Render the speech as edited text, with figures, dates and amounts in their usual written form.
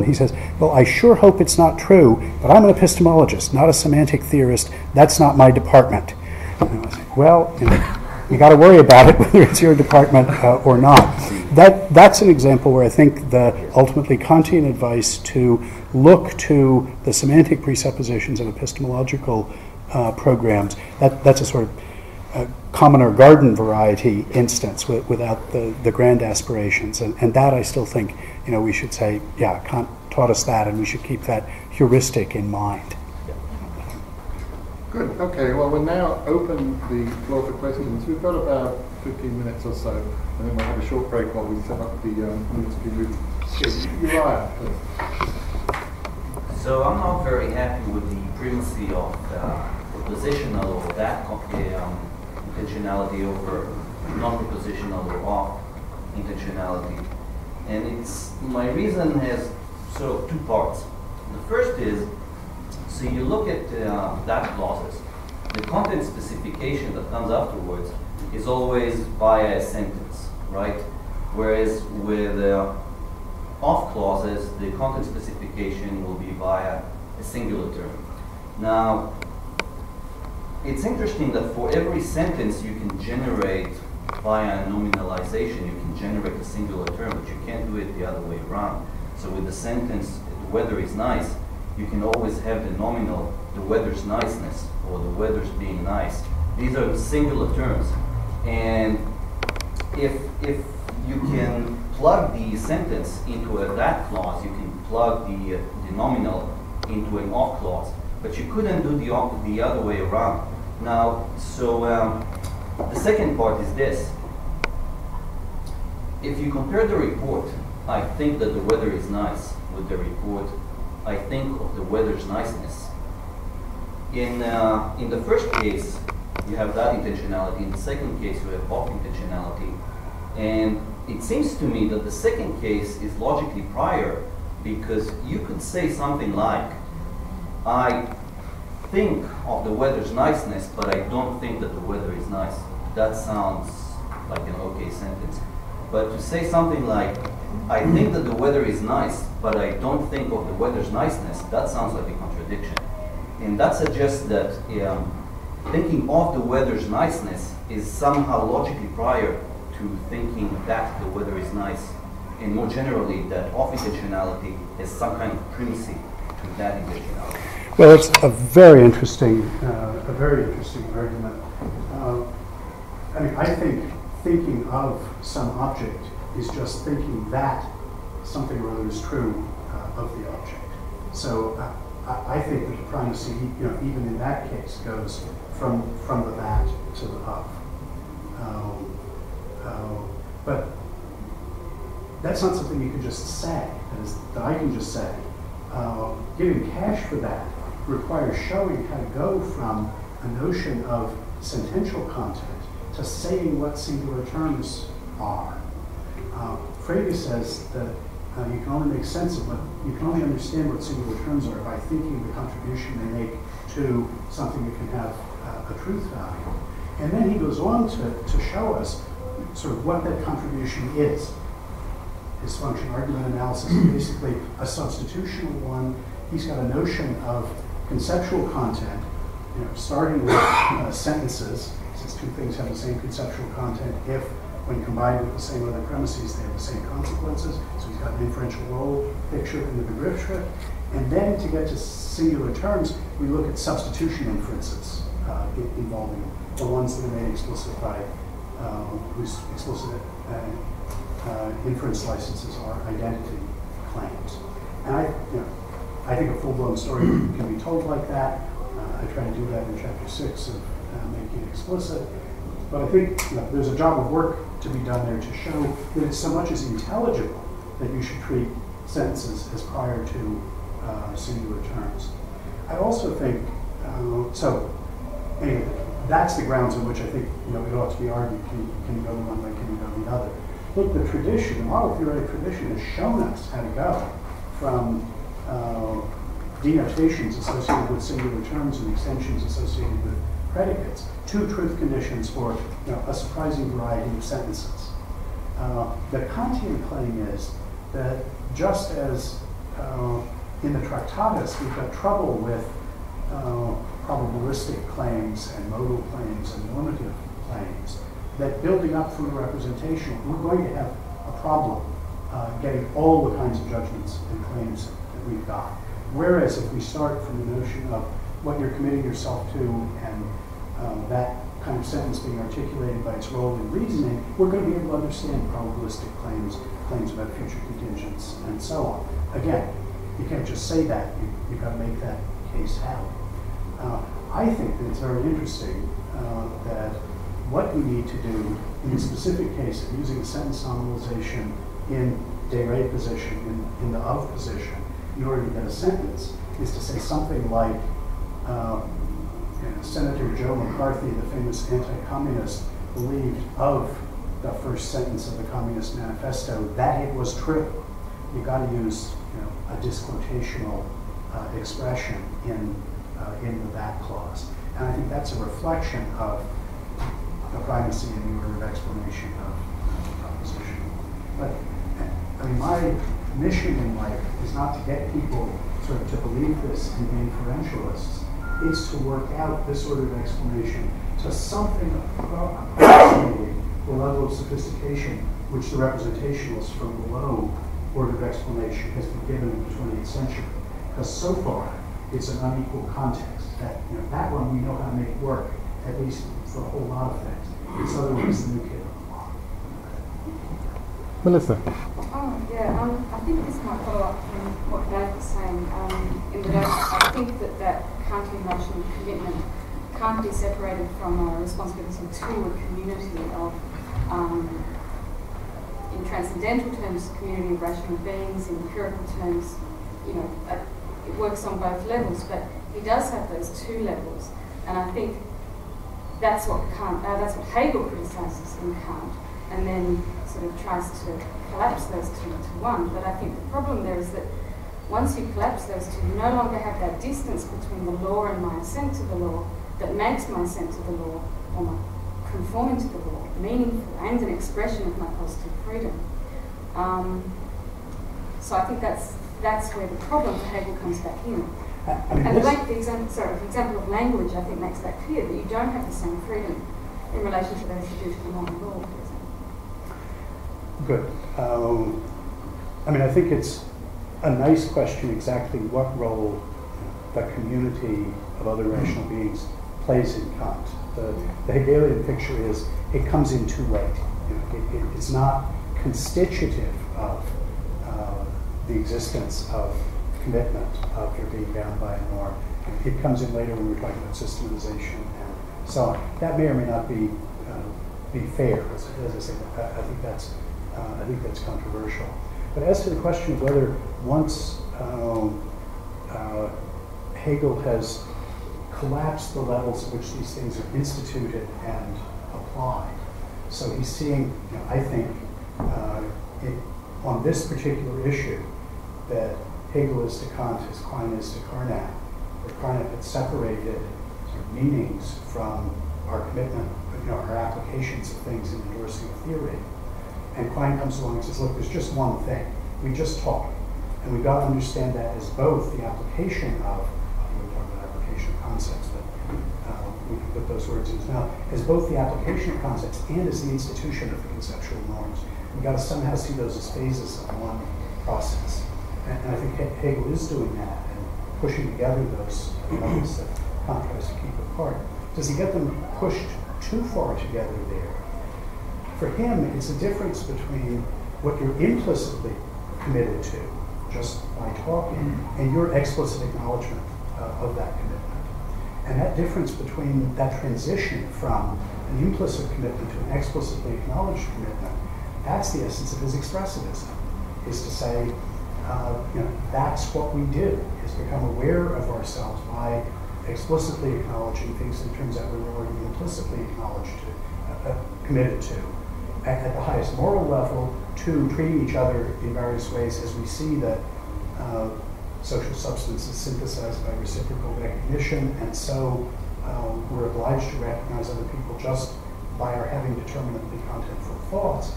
He says, well, I sure hope it's not true, but I'm an epistemologist, not a semantic theorist. That's not my department. And I say, well, you got to worry about it, whether it's your department or not. That's an example where I think the ultimately Kantian advice to look to the semantic presuppositions of epistemological programs, that's a sort of common or garden variety instance without the grand aspirations. And that I still think, we should say, yeah, Kant taught us that, and we should keep that heuristic in mind. Good. Okay. Well, we'll now open the floor for questions. We've got about 15 minutes or so, and then we'll have a short break while we set up the minutes to be moved. Uriah. So I'm not very happy with the primacy of propositional or that intentionality over non-propositional or off intentionality. And my reason has sort of two parts. The first is, so you look at that clauses, the content specification that comes afterwards is always via a sentence, right? Whereas with off clauses, the content specification will be via a singular term. Now, it's interesting that for every sentence you can generate via nominalization, you can generate a singular term, but you can't do it the other way around. So with the sentence, the weather is nice, you can always have the nominal, the weather's niceness, or the weather's being nice. These are singular terms. And if you can plug the sentence into a that clause, you can plug the nominal into an off clause, but you couldn't do the other way around. Now, so the second part is this. If you compare the report, I think that the weather is nice, with the report, I think of the weather's niceness. In the first case, you have that intentionality. In the second case, you have off intentionality. And it seems to me that the second case is logically prior, because you could say something like, I think of the weather's niceness, but I don't think that the weather is nice. That sounds like an okay sentence. But to say something like, I think that the weather is nice, but I don't think of the weather's niceness, that sounds like a contradiction. And that suggests that thinking of the weather's niceness is somehow logically prior to thinking that the weather is nice. And more generally, that off intentionality has some kind of primacy to that intentionality. Well, it's a very interesting argument. I think thinking of some object is just thinking that something or other is true of the object. So I think that the primacy, even in that case, goes from the that to the of. But that's not something you can just say. That I can just say. Giving cash for that requires showing how to go from a notion of sentential content to saying what singular terms are. Frege says that you can only make sense of you can only understand what singular terms are by thinking the contribution they make to something that can have a truth value. And then he goes on to show us sort of what that contribution is. His function argument analysis is basically a substitutional one. He's got a notion of conceptual content, starting with sentences, since two things have the same conceptual content if, when combined with the same other premises, they have the same consequences. So he's got an inferential role picture in the Begriffsschrift. And then to get to singular terms, we look at substitution inferences involving the ones that are made explicit by whose explicit inference licenses are identity claims. And I think a full-blown story can be told like that. I try to do that in chapter 6 of making it explicit. But I think there's a job of work to be done there to show that it's so much as intelligible that you should treat sentences as prior to singular terms. I also think, anyway, that's the grounds on which I think it ought to be argued. Can you go the one way, can you go the other? Look, the tradition, the model theoretic tradition has shown us how to go from denotations associated with singular terms and extensions associated with predicates to truth conditions for a surprising variety of sentences. The Kantian claim is that just as in the Tractatus, we've got trouble with probabilistic claims and modal claims and normative claims, that building up from the representation, we're going to have a problem getting all the kinds of judgments and claims that we've got. Whereas if we start from the notion of what you're committing yourself to and that kind of sentence being articulated by its role in reasoning, we're going to be able to understand probabilistic claims, claims about future contingents, and so on. Again, you can't just say that, you've got to make that case happen. I think that it's very interesting that what we need to do in the specific case of using a sentence nominalization in de re position, in the of position, in order to get a sentence, is to say something like, Senator Joe McCarthy, the famous anti-communist, believed of the first sentence of the Communist Manifesto that it was true. You've got to use a disquotational expression in the that clause. And I think that's a reflection of the primacy and the order of explanation of the proposition. But I mean, my mission in life is not to get people sort of to believe this and be inferentialists. It's to work out this sort of explanation to something approximately the level of sophistication which the representationalists from below order of explanation has been given in the 20th century. Because so far, it's an unequal context. That one we know how to make work, at least for a whole lot of things. It's otherwise the new kid on the block. Melissa. Oh, yeah, I think this might follow up from what Dave was saying, in that I think that Kantian notion of commitment can't be separated from a responsibility to a community of, in transcendental terms, community of rational beings, in empirical terms, it works on both levels, but he does have those two levels, and I think that's what Hegel criticises in Kant, and then sort of tries to collapse those two into one. But I think the problem there is that once you collapse those two, you no longer have that distance between the law and my assent to the law that makes my assent to the law, or my conforming to the law, meaningful and an expression of my positive freedom. So I think that's where the problem for Hegel comes back in. And the example of language, I think, makes that clear, that you don't have the same freedom in relation to those who do to the law, for example. Good. I think it's a nice question exactly what role the community of other rational beings plays in Kant. The Hegelian picture is it comes in two ways. It's not constitutive of the existence of commitment, of your being bound by a norm. It comes in later when we're talking about systematization and so on. That may or may not be fair. As I say, I think that's controversial. But as to the question of whether once Hegel has collapsed the levels at which these things are instituted and applied, so he's seeing, I think, on this particular issue, that Hegel is to Kant as Quine is to Carnap, where Carnap had separated sort of meanings from our commitment, our applications of things in endorsing a theory. And Quine comes along and says, look, there's just one thing. We just talk. And we've got to understand that as both the application of, we're talking about application of concepts, but we can put those words in his mouth, as both the application of concepts and as the institution of the conceptual norms. We've got to somehow see those as phases of one process. And I think Hegel is doing that and pushing together those elements that Kant tries to keep apart. Does he get them pushed too far together there? For him, it's a difference between what you're implicitly committed to, just by talking, and your explicit acknowledgement of that commitment. And that difference between that transition from an implicit commitment to an explicitly acknowledged commitment, that's the essence of his expressivism, is to say, that's what we do, is become aware of ourselves by explicitly acknowledging things that it turns out we were already implicitly committed to. At the highest moral level, to treating each other in various ways as we see that social substance is synthesized by reciprocal recognition, and so we're obliged to recognize other people just by our having determinately contentful thoughts.